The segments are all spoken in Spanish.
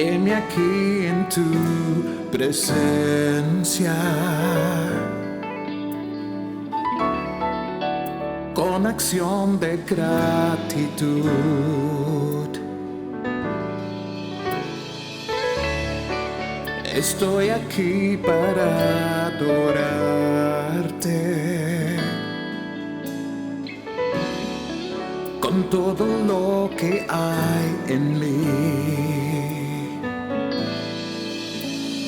heme aquí en tu presencia, con acción de gratitud. Estoy aquí para adorarte con todo lo que hay en mí.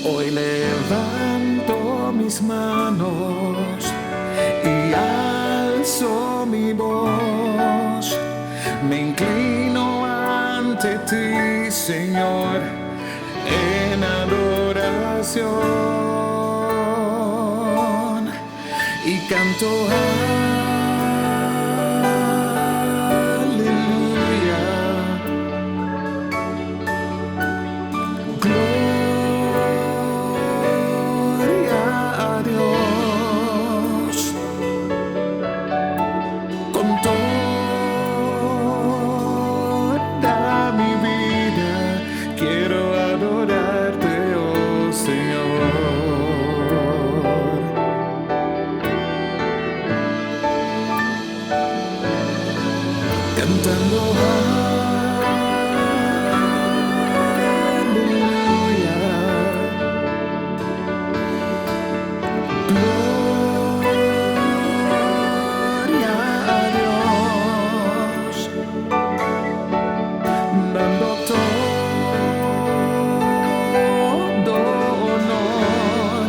Hoy levanto mis manos y alzo mi voz. Me inclino ante ti, Señor, en adoración, y canto aleluya, gloria a Dios. Con toda mi vida quiero adorarte, oh Señor, cantando aleluya, gloria a Dios, dando todo honor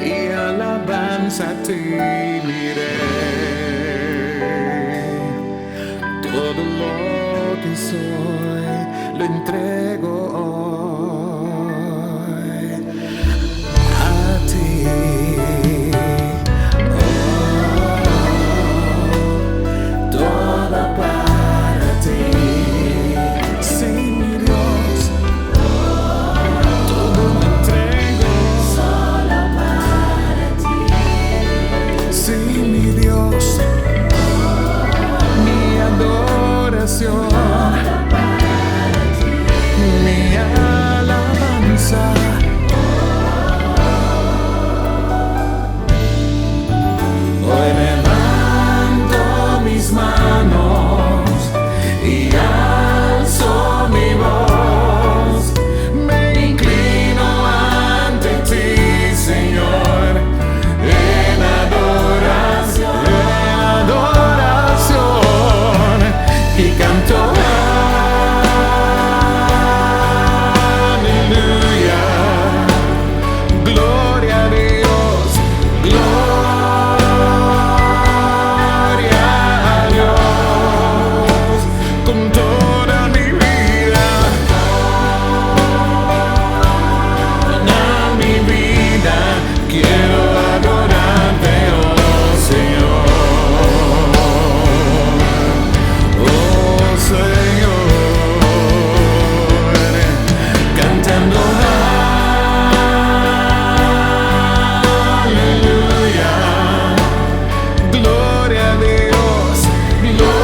y alabanza a ti, miré. Todo lo que soy lo entrego hoy a ti. Todo para ti. Sí, mi Dios, todo lo entrego solo para ti. Sí, mi Dios, mi adoración, mi alabanza. Hoy levanto mis manos y alzo mi voz. Me inclino ante ti, Señor, en adoración, y canto aleluya, gloria a Dios, gloria a Dios, con toda mi vida, quiero adorarte, oh Señor. Cantando aleluya, gloria a Dios, gloria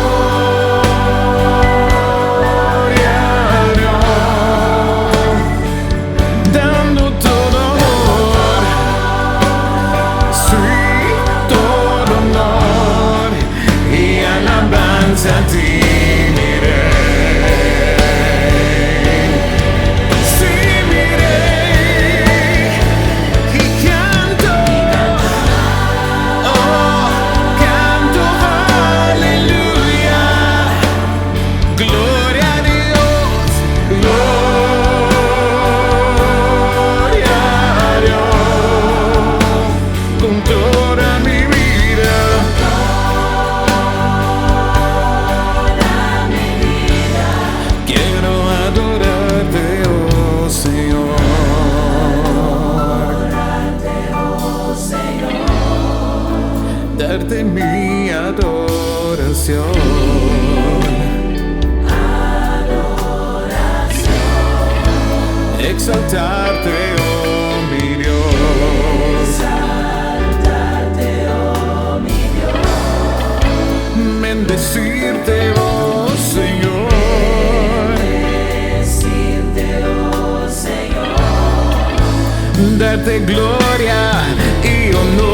a Dios, dando todo amor, sí, todo honor y alabanza a ti. Darte mi adoración, exaltarte, oh mi Dios, bendecirte, oh Señor, darte gloria y honor.